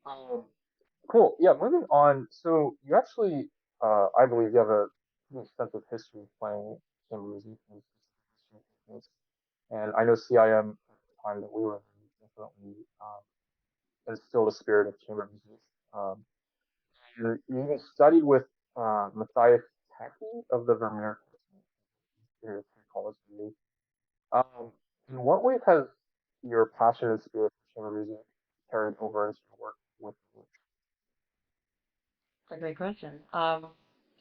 Um, cool. Yeah, moving on. So you actually, I believe you have a pretty extensive history of playing chamber music and I know CIM at the time that we were in definitely instilled a spirit of chamber music. Um, you even studied with Matthias Taki of the Vermeer College. In what ways has your passion and spirit for chamber music carried over into your work with That's a great question.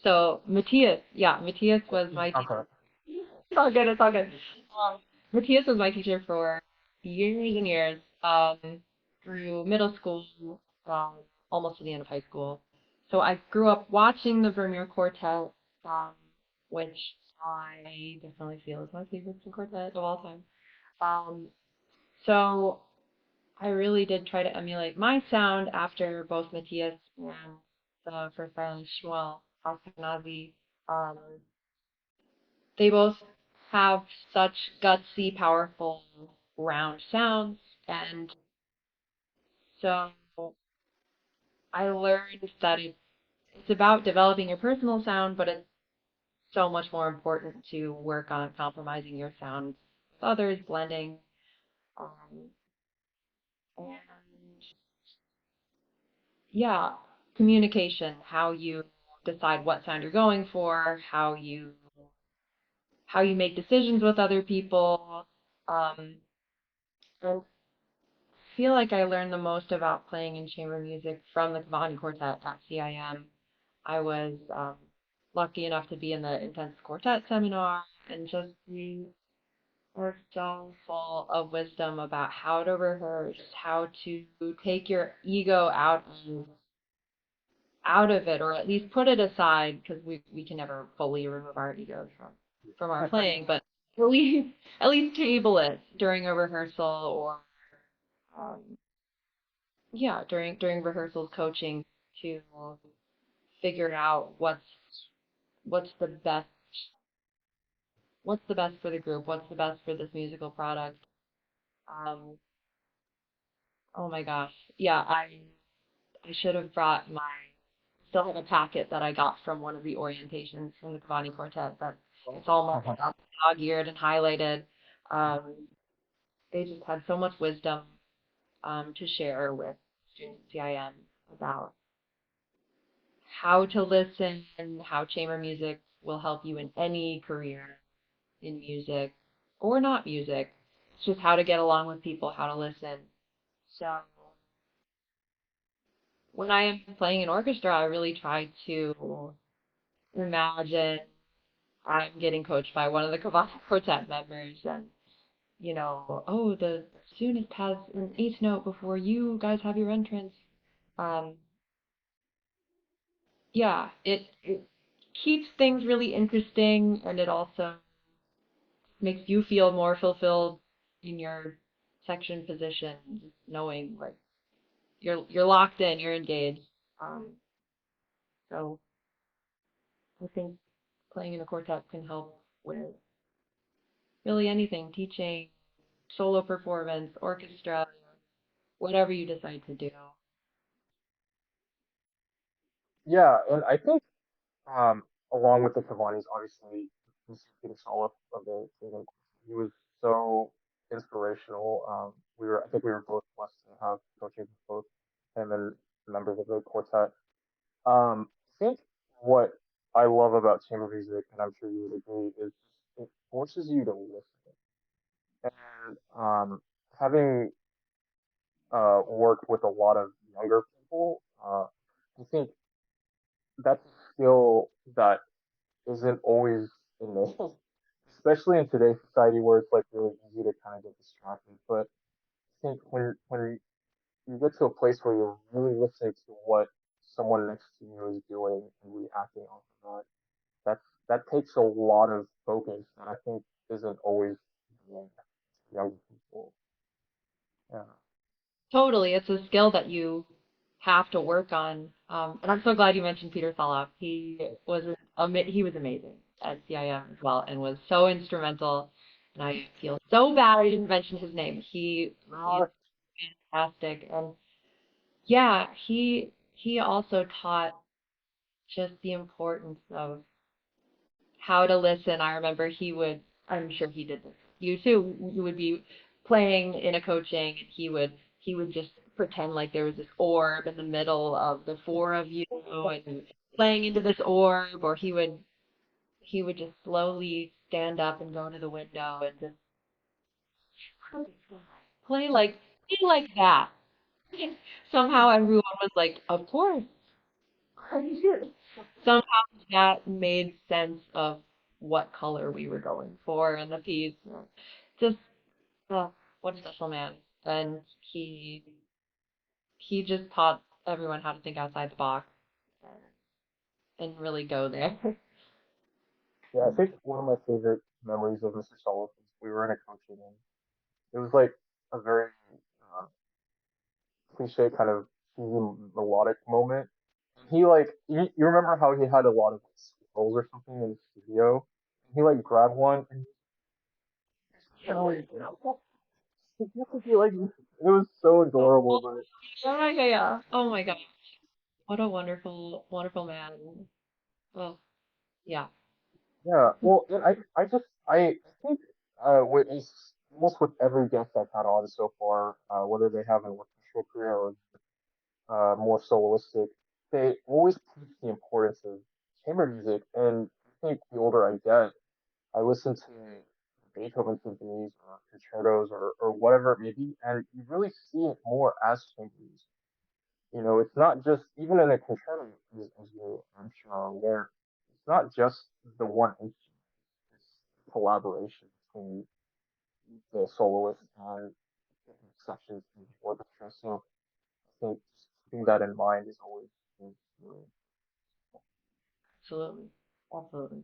So Matthias, yeah, Matthias was my teacher. Okay. It's all good. It's all good. Um, Matthias was my teacher for years and years, through middle school, um, almost to the end of high school. So I grew up watching the Vermeer Quartet, um, which I definitely feel is my favorite quartet of all time. Um, so I really did try to emulate my sound after both Matthias and the first violin Shmuel Ashkenazi. Um, they both have such gutsy, powerful, round sounds, and so I learned that it's about developing your personal sound, but it's so much more important to work on compromising your sound with others, blending, um, and yeah, communication, how you decide what sound you're going for, how you make decisions with other people. And I feel like I learned the most about playing in chamber music from the Cavani Quartet at CIM. I was lucky enough to be in the intense quartet seminar, and just we were so full of wisdom about how to rehearse, how to take your ego out of it, or at least put it aside, because we can never fully remove our egos from our playing, but at least at least table it during a rehearsal, or um, yeah, during rehearsals, coaching, to figure out what's the best what's the best for the group, what's the best for this musical product. Um, oh my gosh, yeah, I should have brought my still have a packet that I got from one of the orientations from the Cavani Quartet, but it's all marked up, dog-eared and highlighted. Um, they just had so much wisdom to share with students at CIM about how to listen and how chamber music will help you in any career in music or not music. It's just how to get along with people, how to listen. So when I am playing an orchestra, I really try to imagine I'm getting coached by one of the Cavani Quartet members, and oh, the student has an eighth note before you guys have your entrance. Um, yeah, it keeps things really interesting, and it also makes you feel more fulfilled in your section position, just knowing like you're locked in, you're engaged. So I think playing in a quartet can help with really anything, teaching, solo performance, orchestra, whatever you decide to do. Yeah, and I think um, along with the Cavani's, obviously, he's Peter Solif of the Cleveland. He was so inspirational. I think we were both blessed to have coaching with both him and members of the quartet. I think what I love about chamber music, and I'm sure you would agree, is it forces you to listen. And having worked with a lot of younger people, I think that's a skill that isn't always innate, especially in today's society where it's like really easy to kind of get distracted. But I think when you get to a place where you're really listening to what someone next to you is doing and reacting off of that takes a lot of focus that I think isn't always young, young people. Yeah. Totally, it's a skill that you have to work on. And I'm so glad you mentioned Peter Solomon. He was amazing at CIM as well, and was so instrumental. And I feel so bad I didn't mention his name. He's No, fantastic, and yeah, he also taught just the importance of how to listen. I remember I'm sure he did this. You too, you would be playing in a coaching and he would just pretend like there was this orb in the middle of the four of you and playing into this orb, or he would just slowly stand up and go to the window and just play like play like that. Somehow everyone was like, of course. Somehow that made sense of what color we were going for in the piece. Just what a special man. And he just taught everyone how to think outside the box and really go there. Yeah, I think one of my favorite memories of Mr. Solis was we were in a coaching and it was like a very uh, cliche kind of cheesy melodic moment. He like you remember how he had a lot of like, squirrels or something in the studio? He like grabbed one and he like it was so adorable, but Oh yeah, yeah. Oh my God. What a wonderful, wonderful man. Oh, yeah. yeah. Well, and I think with almost with every guest I've had on so far, whether they have an orchestral career or more soloistic, they always teach the importance of chamber music. And I think the older I get, I listen to Beethoven symphonies or concertos or whatever it may be, and you really see it more as chamber music. You know, it's not just even in a concerto, as you I'm sure are aware, it's not just the one instrument. It's collaboration between the soloist and different sections of the orchestra. So I think just keeping that in mind is always really Absolutely. Absolutely.